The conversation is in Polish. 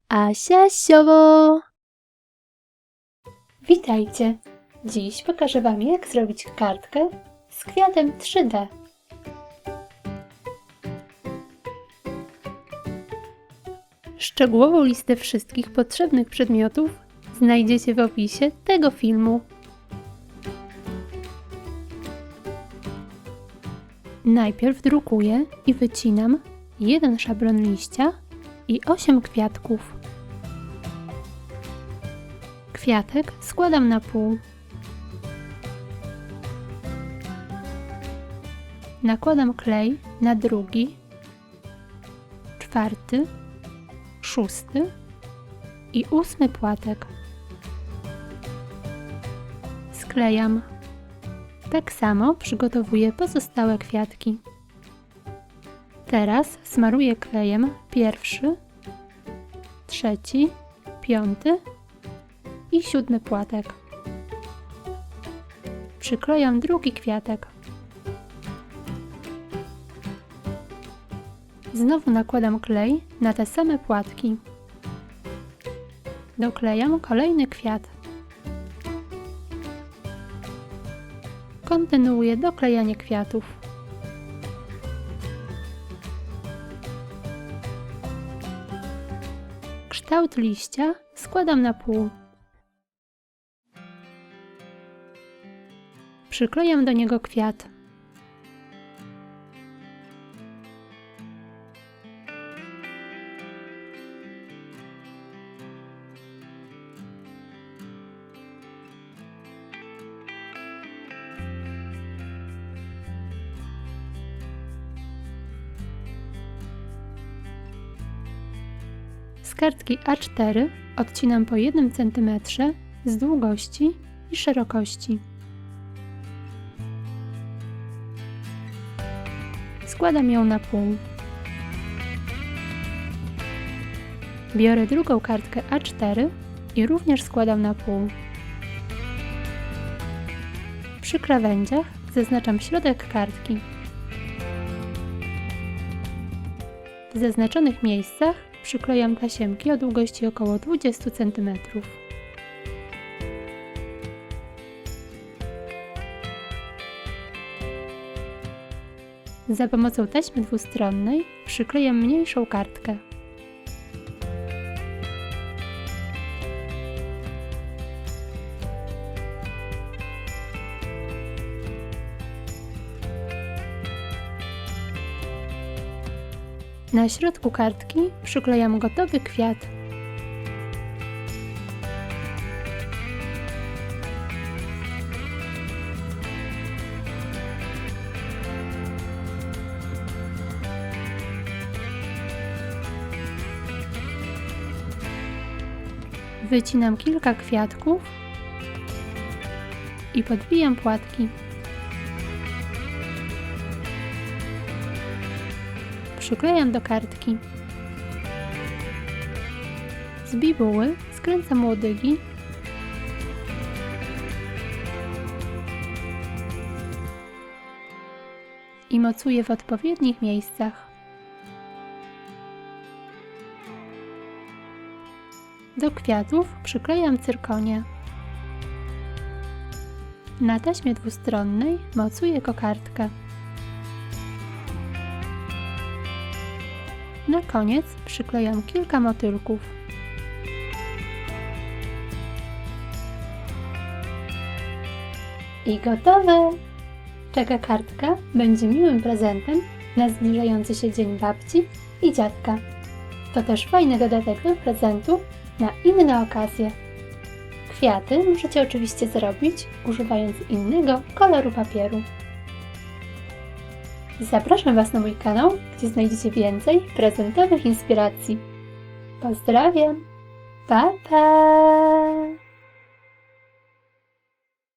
Asia Siowo! Witajcie! Dziś pokażę Wam, jak zrobić kartkę z kwiatem 3D. Szczegółową listę wszystkich potrzebnych przedmiotów znajdziecie w opisie tego filmu. Najpierw drukuję i wycinam 1 szablon liścia i 8 kwiatków. Kwiatek składam na pół. Nakładam klej na drugi, 4., 6. i 8 płatek. Sklejam. Tak samo przygotowuję pozostałe kwiatki. Teraz smaruję klejem 1., 3., 5. i 7 płatek. Przyklejam drugi kwiatek. Znowu nakładam klej na te same płatki. Doklejam kolejny kwiat. Kontynuuję doklejanie kwiatów. Kształt liścia składam na pół. Przyklejam do niego kwiat. Z kartki A4 odcinam po 1 cm z długości i szerokości. Składam ją na pół. Biorę drugą kartkę A4 i również składam na pół. Przy krawędziach zaznaczam środek kartki. W zaznaczonych miejscach przyklejam tasiemki o długości około 20 cm. Za pomocą taśmy dwustronnej przyklejam mniejszą kartkę. Na środku kartki przyklejam gotowy kwiat. Wycinam kilka kwiatków i podbijam płatki. Przyklejam do kartki. Z bibuły skręcam łodygi i mocuję w odpowiednich miejscach. Do kwiatów przyklejam cyrkonie. Na taśmie dwustronnej mocuję kokardkę. Na koniec przyklejam kilka motylków. I gotowe! Taka kartka będzie miłym prezentem na zbliżający się dzień babci i dziadka. To też fajny dodatek do prezentu na inne okazje. Kwiaty możecie oczywiście zrobić używając innego koloru papieru. Zapraszam Was na mój kanał, gdzie znajdziecie więcej prezentowych inspiracji. Pozdrawiam! Pa, pa!